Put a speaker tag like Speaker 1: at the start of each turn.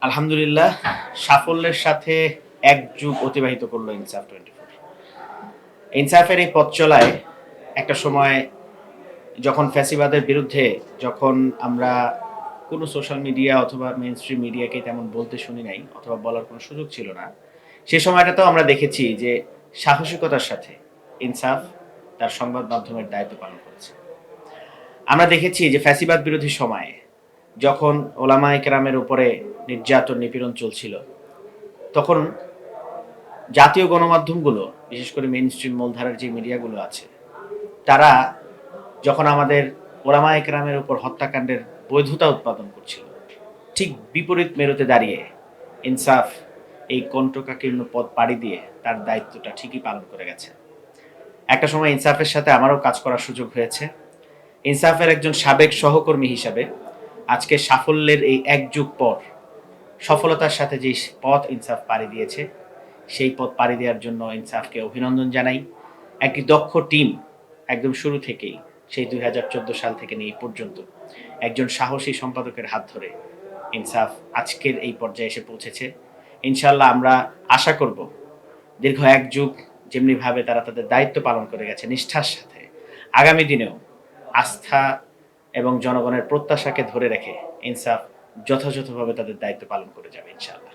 Speaker 1: আলহামদুলিল্লাহ সাফল্যের সাথে এক যুগ অতিবাহিত করলো ইনসাফ 24। ইনসাফের এই পথ চলায় একটা সময় যখন ফ্যাসিবাদের বিরুদ্ধে যখন আমরা কোনো সোশ্যাল মিডিয়া অথবা মেইন স্ট্রিম মিডিয়াকে তেমন বলতে শুনি নাই অথবা বলার কোনো সুযোগ ছিল না, সে সময়টাতেও আমরা দেখেছি যে সাহসিকতার সাথে ইনসাফ তার সংবাদ মাধ্যমের দায়িত্ব পালন করেছে। আমরা দেখেছি যে ফ্যাসিবাদ বিরোধী সময়ে যখন ওলামায়ে কেরামের উপরে নির্যাতন নিপীড়ন চলছিল, তখন জাতীয় গণমাধ্যমগুলো, বিশেষ করে মেইন স্ট্রিম মূলধারার যে মিডিয়াগুলো আছে, তারা যখন আমাদের ওলামায়ে কেরামের উপর হত্যাকাণ্ডের বৈধতা উৎপাদন করছিল, ঠিক বিপরীত মেরুতে দাঁড়িয়ে ইনসাফ এই কণ্টকাকীর্ণ পথ পাড়ি দিয়ে তার দায়িত্বটা ঠিকই পালন করে গেছে। একটা সময় ইনসাফের সাথে আমারও কাজ করার সুযোগ হয়েছে। ইনসাফের একজন সাবেক সহকর্মী হিসাবে আজকে সাফল্যের এই এক যুগ পর সফলতার সাথে যে পথ ইনসাফ পাড়ি দিয়েছে, সেই পথ পাড়ি দেওয়ার জন্য ইনসাফকে অভিনন্দন জানাই। একটি দক্ষ টিম একদম শুরু থেকেই, সেই ২০১৪ সাল থেকে নিয়ে এই পর্যন্ত একজন সাহসী সম্পাদকের হাত ধরে ইনসাফ আজকের এই পর্যায়ে এসে পৌঁছেছে। ইনশাল্লাহ আমরা আশা করব দীর্ঘ এক যুগ যেমনিভাবে তারা তাদের দায়িত্ব পালন করে গেছে নিষ্ঠার সাথে, আগামী দিনেও আস্থা এবং জনগণের প্রত্যাশাকে ধরে রেখে ইনসাফ যথাযথভাবে তাদের দায়িত্ব পালন করে যাবে ইনশাআল্লাহ।